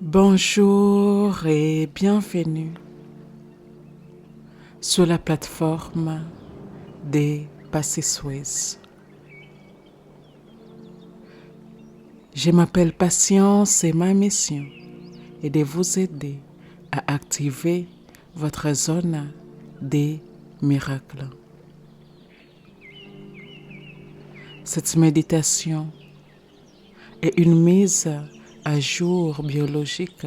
Bonjour et bienvenue sur la plateforme des Passy-Suez. Je m'appelle Patience et ma mission est de vous aider à activer votre zone des miracles. Cette méditation est une mise à jour biologique.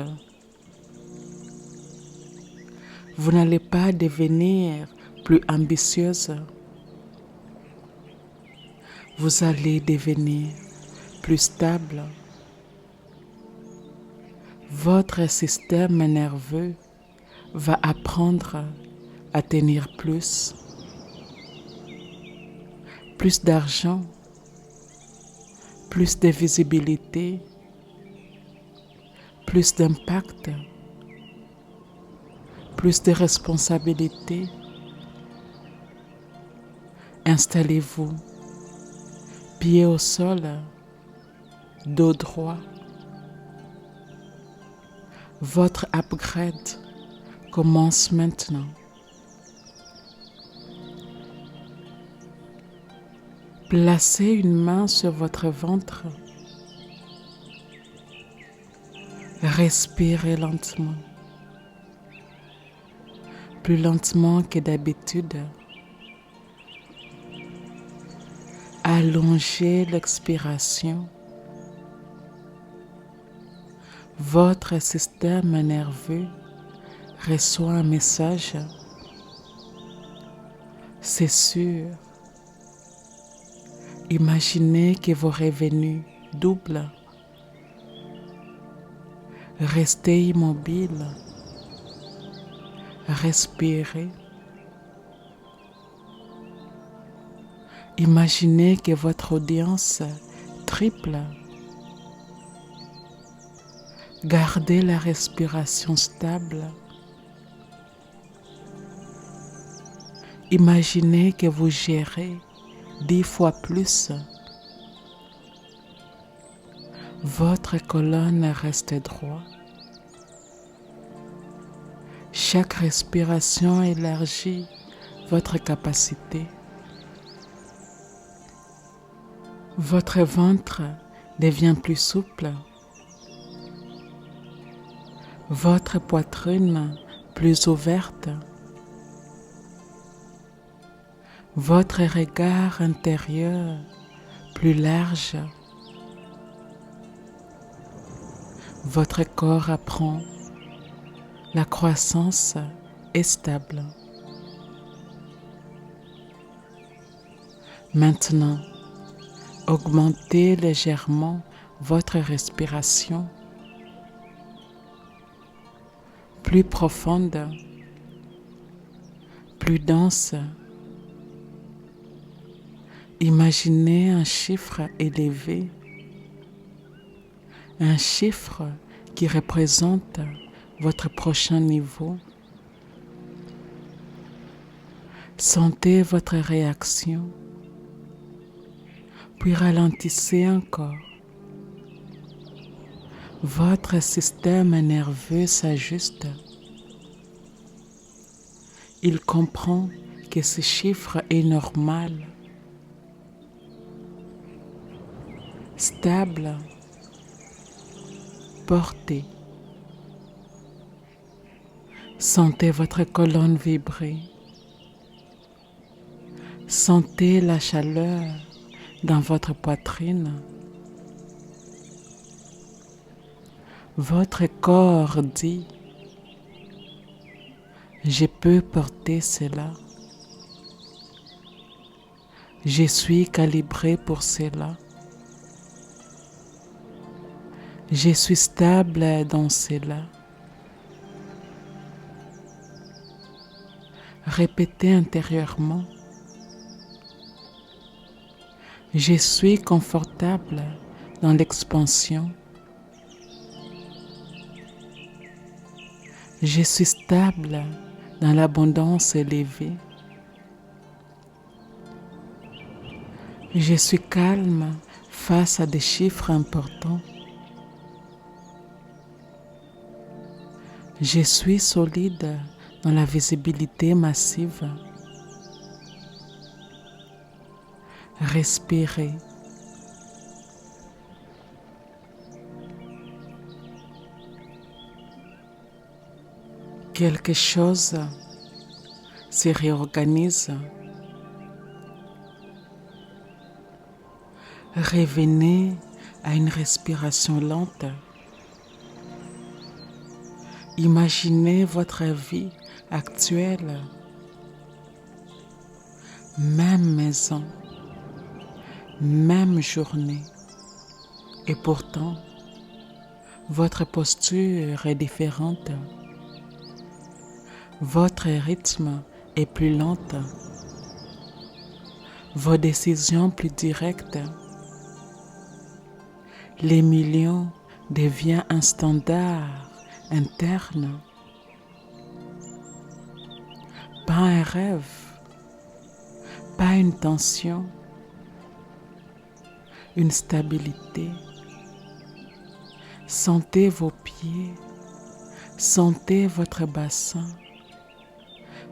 Vous n'allez pas devenir plus ambitieuse. Vous allez devenir plus stable. Votre système nerveux va apprendre à tenir plus d'argent, plus de visibilité, plus d'impact, plus de responsabilités. Installez-vous, pied au sol, dos droit. Votre upgrade commence maintenant. Placez une main sur votre ventre. Respirez lentement, plus lentement que d'habitude. Allongez l'expiration. Votre système nerveux reçoit un message. C'est sûr. Imaginez que vos revenus doublent. Restez immobile. Respirez. Imaginez que votre audience triple. Gardez la respiration stable. Imaginez que vous gérez 10 fois plus. Votre colonne reste droite. Chaque respiration élargit votre capacité. Votre ventre devient plus souple. Votre poitrine plus ouverte. Votre regard intérieur plus large. Votre corps apprend. La croissance est stable. Maintenant, augmentez légèrement votre respiration. Plus profonde, plus dense. Imaginez un chiffre élevé, un chiffre qui représente votre prochain niveau. Sentez votre réaction, puis ralentissez encore. Votre système nerveux s'ajuste. Il comprend que ce chiffre est normal, stable, porté. Sentez votre colonne vibrer. Sentez la chaleur dans votre poitrine. Votre corps dit « Je peux porter cela. Je suis calibré pour cela. Je suis stable dans cela. » Répétez intérieurement. Je suis confortable dans l'expansion. Je suis stable dans l'abondance élevée. Je suis calme face à des chiffres importants. Je suis solide dans la visibilité massive. Respirez. Quelque chose se réorganise. Revenez à une respiration lente. Imaginez votre vie actuelle. Même maison, même journée. Et pourtant, votre posture est différente. Votre rythme est plus lent. Vos décisions plus directes. Les millions deviennent un standard interne. Pas un rêve, pas une tension, une stabilité. Sentez vos pieds, sentez votre bassin,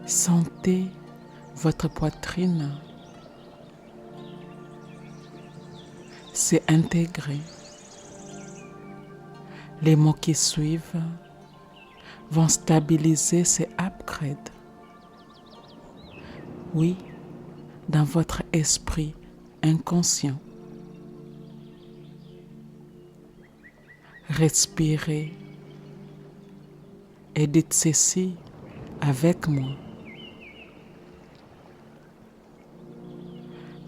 sentez votre poitrine. C'est intégré. Les mots qui suivent vont stabiliser ces upgrades. Oui, dans votre esprit inconscient. Respirez et dites ceci avec moi.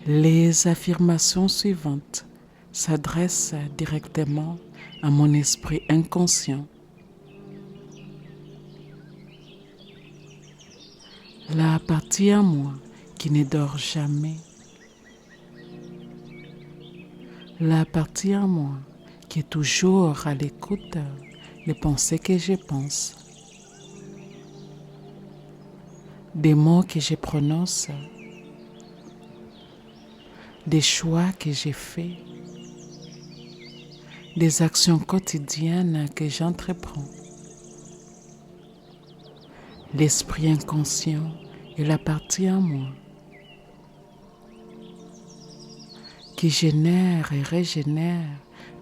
Les affirmations suivantes s'adressent directement à mon esprit inconscient. La partie en moi qui ne dort jamais. La partie en moi qui est toujours à l'écoute des pensées que je pense. Des mots que je prononce. Des choix que j'ai faits. Des actions quotidiennes que j'entreprends. L'esprit inconscient est la partie en moi qui génère et régénère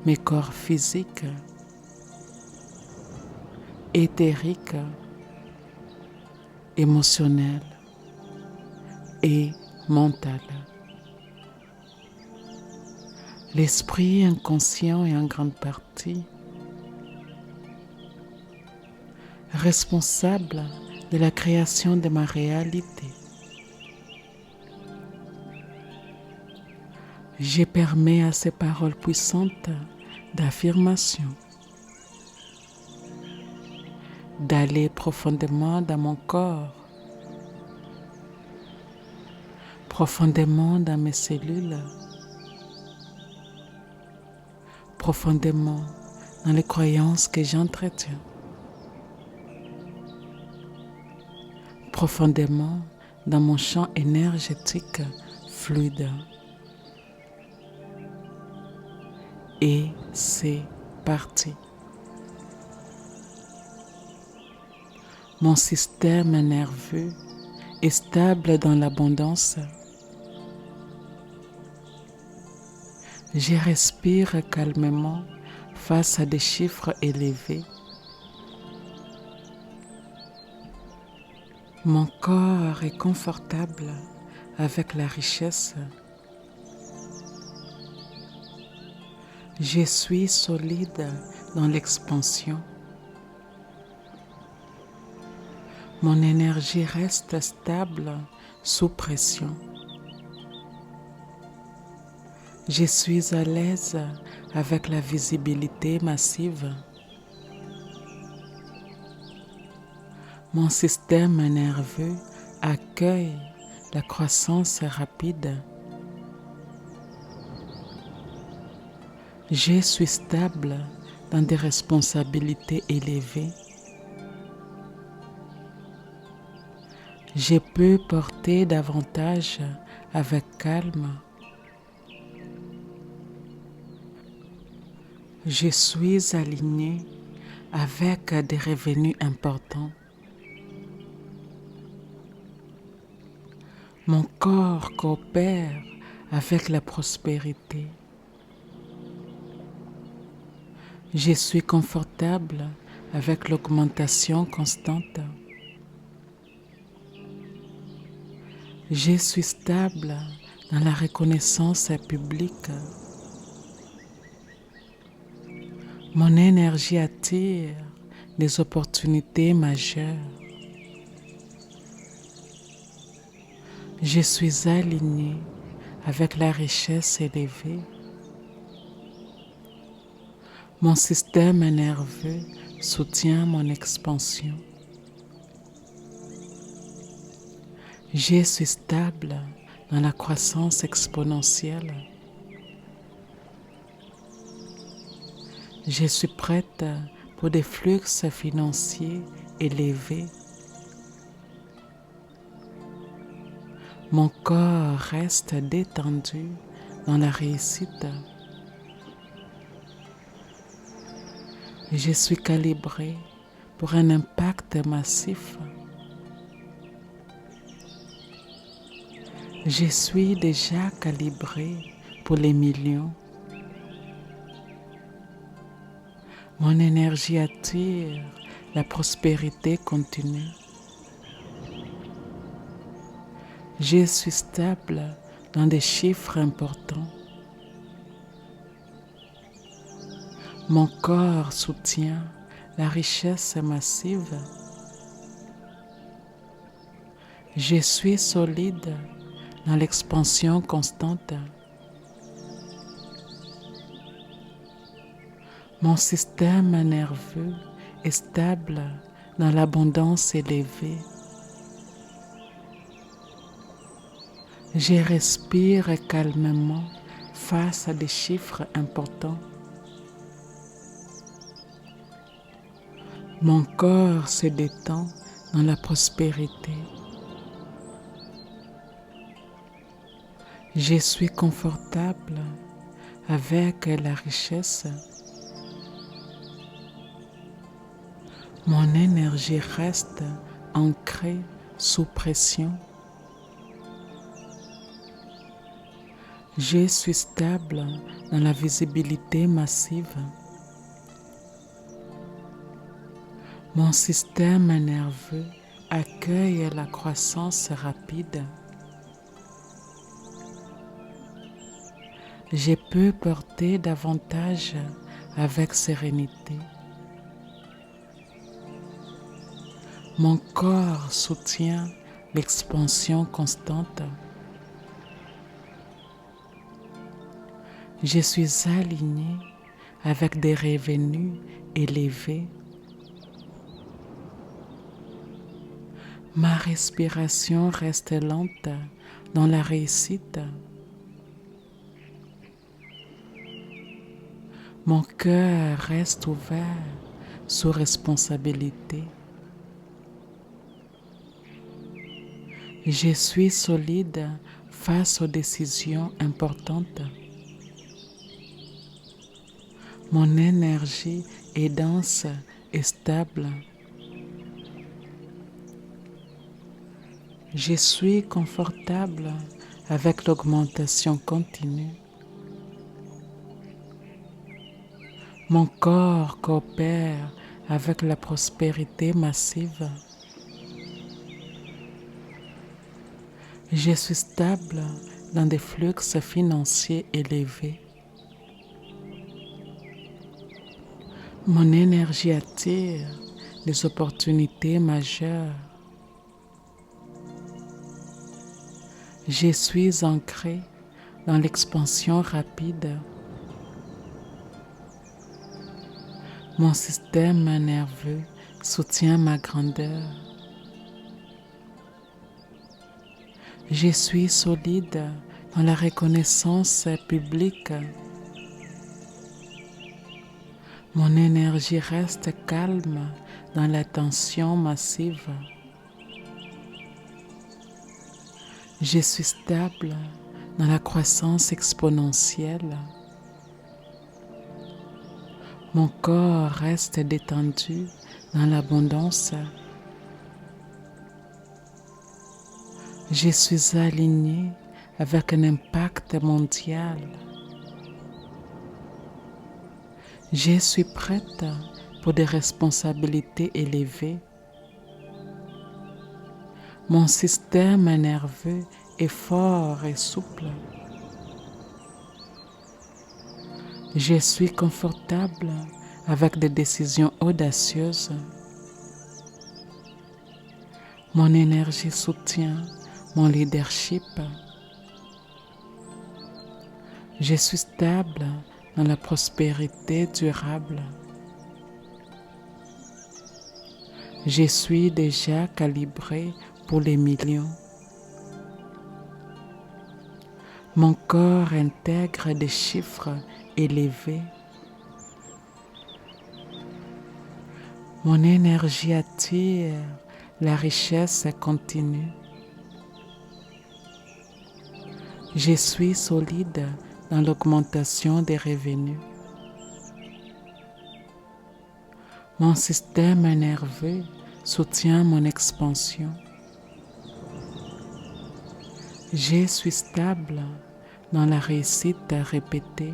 mes corps physiques, éthériques, émotionnels et mentaux. L'esprit inconscient est en grande partie responsable de la création de ma réalité. Je permets à ces paroles puissantes d'affirmation d'aller profondément dans mon corps, profondément dans mes cellules, profondément dans les croyances que j'entretiens, profondément dans mon champ énergétique fluide. Et c'est parti. Mon système nerveux est stable dans l'abondance. Je respire calmement face à des chiffres élevés. Mon corps est confortable avec la richesse. Je suis solide dans l'expansion. Mon énergie reste stable sous pression. Je suis à l'aise avec la visibilité massive. Mon système nerveux accueille la croissance rapide. Je suis stable dans des responsabilités élevées. Je peux porter davantage avec calme. Je suis aligné avec des revenus importants. Mon corps coopère avec la prospérité. Je suis confortable avec l'augmentation constante. Je suis stable dans la reconnaissance publique. Mon énergie attire des opportunités majeures. Je suis aligné avec la richesse élevée. Mon système nerveux soutient mon expansion. Je suis stable dans la croissance exponentielle. Je suis prête pour des flux financiers élevés. Mon corps reste détendu dans la réussite. Je suis calibré pour un impact massif. Je suis déjà calibré pour les millions. Mon énergie attire la prospérité continue. Je suis stable dans des chiffres importants. Mon corps soutient la richesse massive. Je suis solide dans l'expansion constante. Mon système nerveux est stable dans l'abondance élevée. Je respire calmement face à des chiffres importants. Mon corps se détend dans la prospérité. Je suis confortable avec la richesse. Mon énergie reste ancrée sous pression. Je suis stable dans la visibilité massive. Mon système nerveux accueille la croissance rapide. Je peux porter davantage avec sérénité. Mon corps soutient l'expansion constante. Je suis aligné avec des revenus élevés. Ma respiration reste lente dans la réussite. Mon cœur reste ouvert sous responsabilité. Je suis solide face aux décisions importantes. Mon énergie est dense et stable. Je suis confortable avec l'augmentation continue. Mon corps coopère avec la prospérité massive. Je suis stable dans des flux financiers élevés. Mon énergie attire des opportunités majeures. Je suis ancré dans l'expansion rapide. Mon système nerveux soutient ma grandeur. Je suis solide dans la reconnaissance publique. Mon énergie reste calme dans l'attention massive. Je suis stable dans la croissance exponentielle. Mon corps reste détendu dans l'abondance. Je suis aligné avec un impact mondial. Je suis prête pour des responsabilités élevées. Mon système nerveux est fort et souple. Je suis confortable avec des décisions audacieuses. Mon énergie soutient mon leadership. Je suis stable dans la prospérité durable. Je suis déjà calibré pour les millions. Mon corps intègre des chiffres élevés. Mon énergie attire la richesse continue. Je suis solide dans l'augmentation des revenus. Mon système nerveux soutient mon expansion. Je suis stable dans la réussite répétée.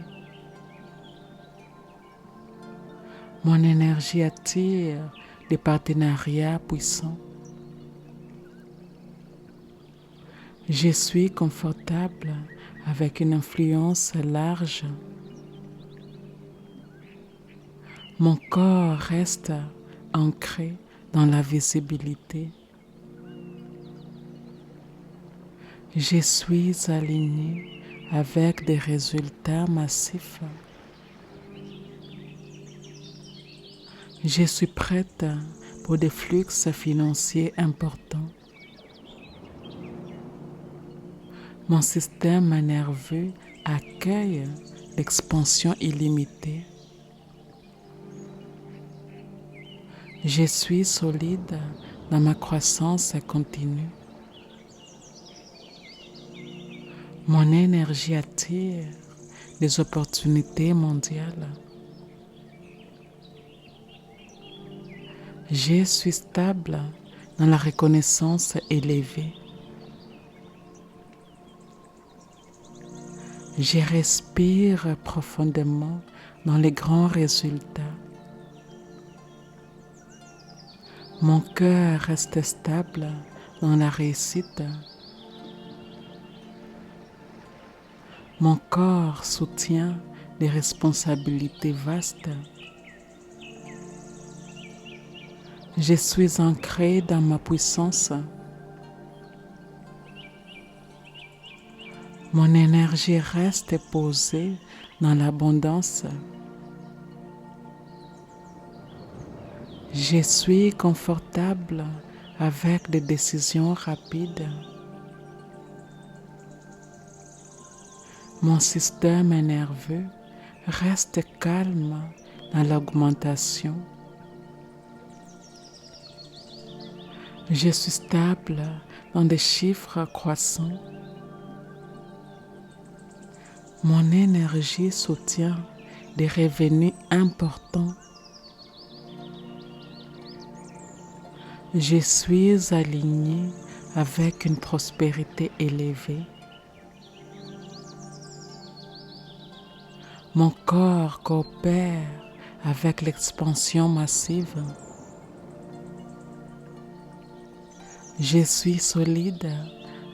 Mon énergie attire des partenariats puissants. Je suis confortable avec une influence large. Mon corps reste ancré dans la visibilité. Je suis aligné avec des résultats massifs. Je suis prête pour des flux financiers importants. Mon système nerveux accueille l'expansion illimitée. Je suis solide dans ma croissance continue. Mon énergie attire des opportunités mondiales. Je suis stable dans la reconnaissance élevée. Je respire profondément dans les grands résultats. Mon cœur reste stable dans la réussite. Mon corps soutient des responsabilités vastes. Je suis ancré dans ma puissance. Mon énergie reste posée dans l'abondance. Je suis confortable avec des décisions rapides. Mon système nerveux reste calme dans l'augmentation. Je suis stable dans des chiffres croissants. Mon énergie soutient des revenus importants. Je suis aligné avec une prospérité élevée. Mon corps coopère avec l'expansion massive. Je suis solide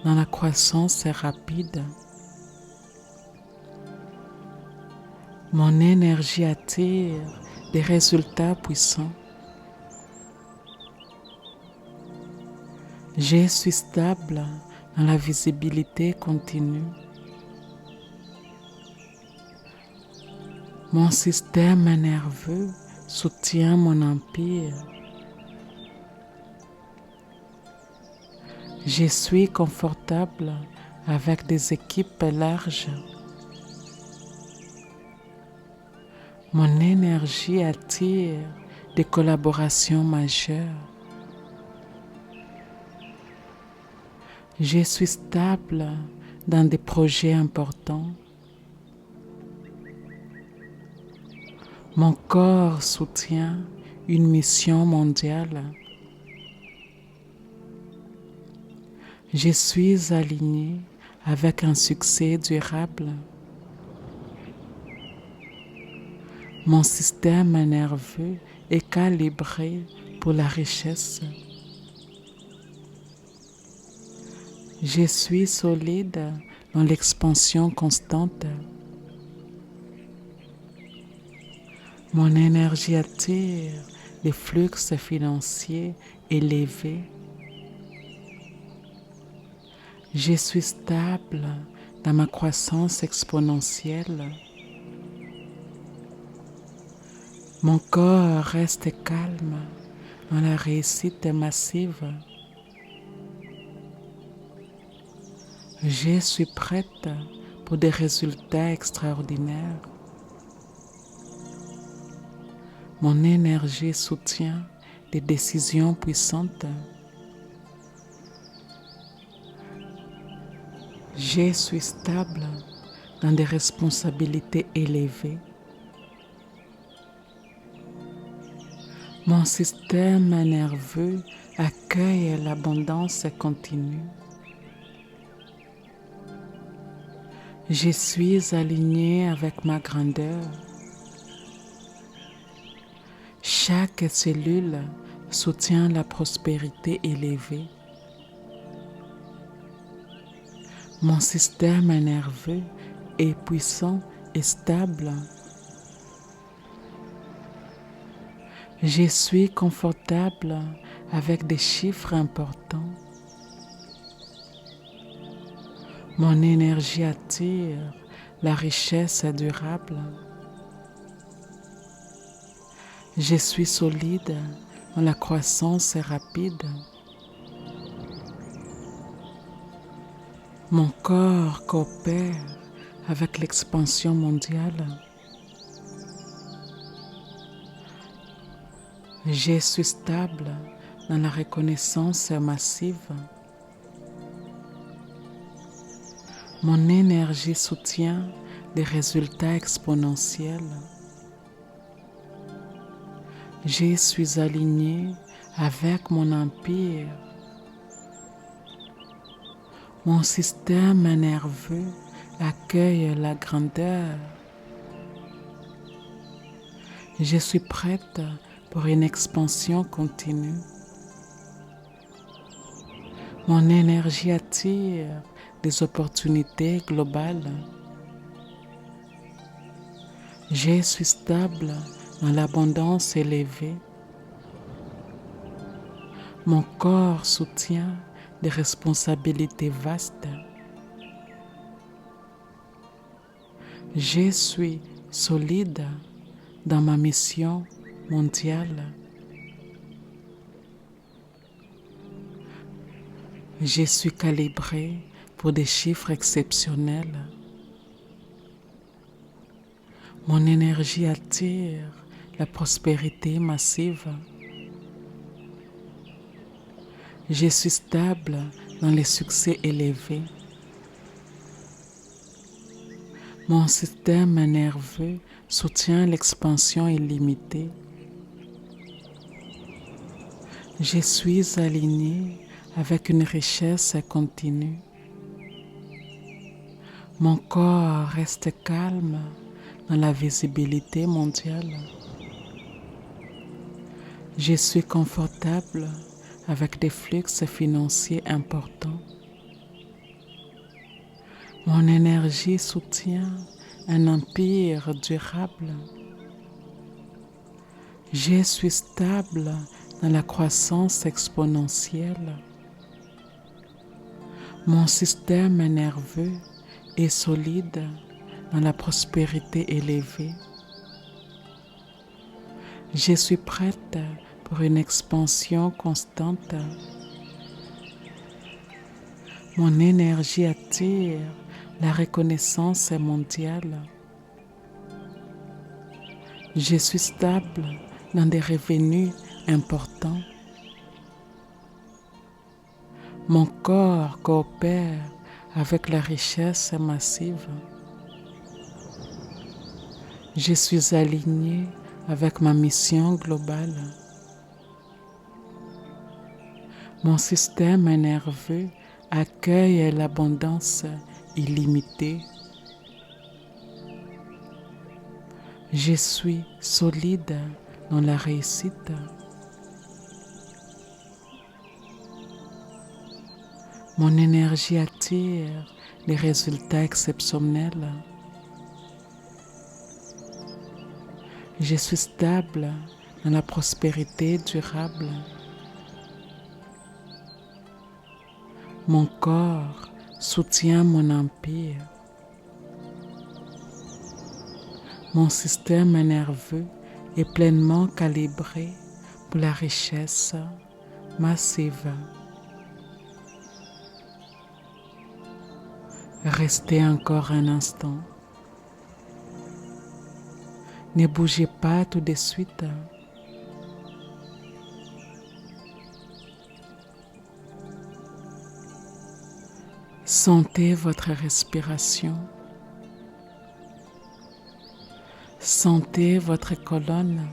dans la croissance rapide. Mon énergie attire des résultats puissants. Je suis stable dans la visibilité continue. Mon système nerveux soutient mon empire. Je suis confortable avec des équipes larges. Mon énergie attire des collaborations majeures. Je suis stable dans des projets importants. Mon corps soutient une mission mondiale. Je suis aligné avec un succès durable. Mon système nerveux est calibré pour la richesse. Je suis solide dans l'expansion constante. Mon énergie attire les flux financiers élevés. Je suis stable dans ma croissance exponentielle. Mon corps reste calme dans la réussite massive. Je suis prête pour des résultats extraordinaires. Mon énergie soutient des décisions puissantes. Je suis stable dans des responsabilités élevées. Mon système nerveux accueille l'abondance continue. Je suis aligné avec ma grandeur. Chaque cellule soutient la prospérité élevée. Mon système nerveux est puissant et stable. Je suis confortable avec des chiffres importants. Mon énergie attire la richesse durable. Je suis solide dans la croissance rapide. Mon corps coopère avec l'expansion mondiale. Je suis stable dans la reconnaissance massive. Mon énergie soutient des résultats exponentiels. Je suis aligné avec mon empire. Mon système nerveux accueille la grandeur. Je suis prête pour une expansion continue. Mon énergie attire des opportunités globales. Je suis stable dans l'abondance élevée. Mon corps soutient des responsabilités vastes. Je suis solide dans ma mission mondiale. Je suis calibré pour des chiffres exceptionnels. Mon énergie attire la prospérité massive. Je suis stable dans les succès élevés. Mon système nerveux soutient l'expansion illimitée. Je suis aligné avec une richesse continue. Mon corps reste calme dans la visibilité mondiale. Je suis confortable avec des flux financiers importants. Mon énergie soutient un empire durable. Je suis stable dans la croissance exponentielle. Mon système nerveux est solide dans la prospérité élevée. Je suis prête pour une expansion constante. Mon énergie attire la reconnaissance mondiale. Je suis stable dans des revenus importants. Mon corps coopère avec la richesse massive. Je suis aligné avec ma mission globale. Mon système nerveux accueille l'abondance illimitée. Je suis solide dans la réussite. Mon énergie attire des résultats exceptionnels. Je suis stable dans la prospérité durable. Mon corps soutient mon empire. Mon système nerveux est pleinement calibré pour la richesse massive. Restez encore un instant. Ne bougez pas tout de suite. Sentez votre respiration. Sentez votre colonne.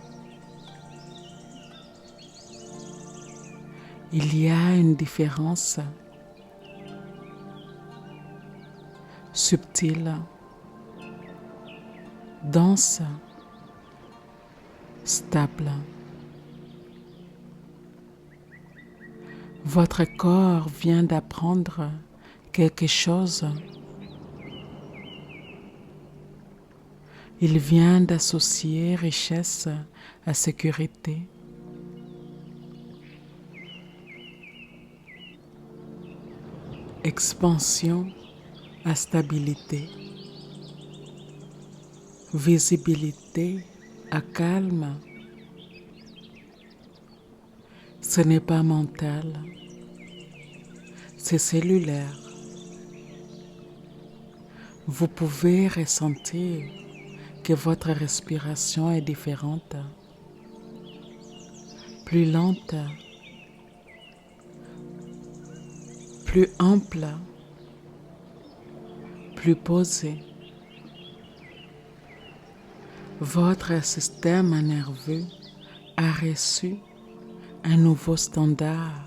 Il y a une différence subtile, dense, stable. Votre corps vient d'apprendre quelque chose. Il vient d'associer richesse à sécurité. Expansion à stabilité. Visibilité à calme. Ce n'est pas mental, c'est cellulaire. Vous pouvez ressentir que votre respiration est différente, plus lente, plus ample, plus posée. Votre système nerveux a reçu un nouveau standard.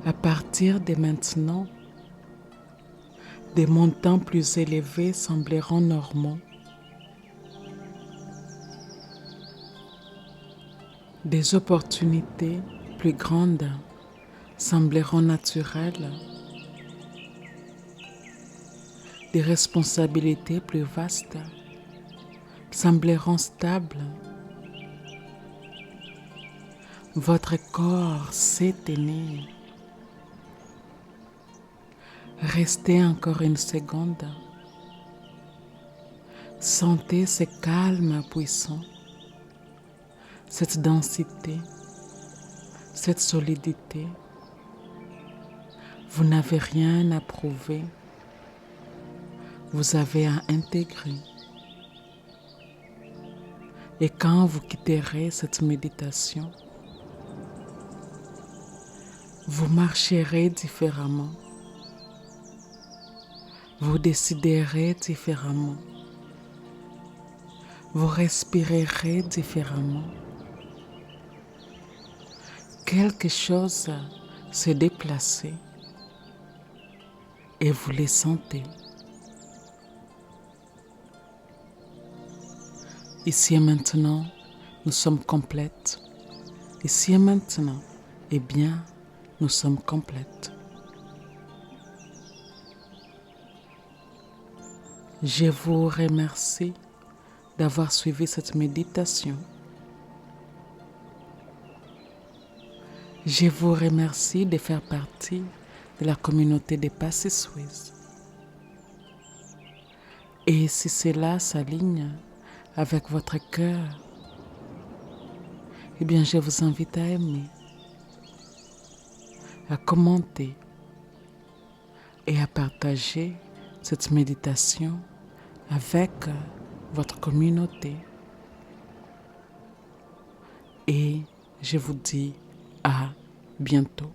À partir de maintenant, des montants plus élevés sembleront normaux. Des opportunités plus grandes sembleront naturelles. Des responsabilités plus vastes sembleront stables. Votre corps sait tenir. Restez encore une seconde. Sentez ce calme puissant, cette densité, cette solidité. Vous n'avez rien à prouver. Vous avez à intégrer. Et quand vous quitterez cette méditation, vous marcherez différemment. Vous déciderez différemment. Vous respirerez différemment. Quelque chose s'est déplacé et vous les sentez. Ici et maintenant, nous sommes complètes. Ici et maintenant, eh bien, nous sommes complètes. Je vous remercie d'avoir suivi cette méditation. Je vous remercie de faire partie de la communauté des Passés Suisses. Et si cela s'aligne avec votre cœur, eh bien, je vous invite à aimer, à commenter et à partager cette méditation avec votre communauté. Et je vous dis à bientôt.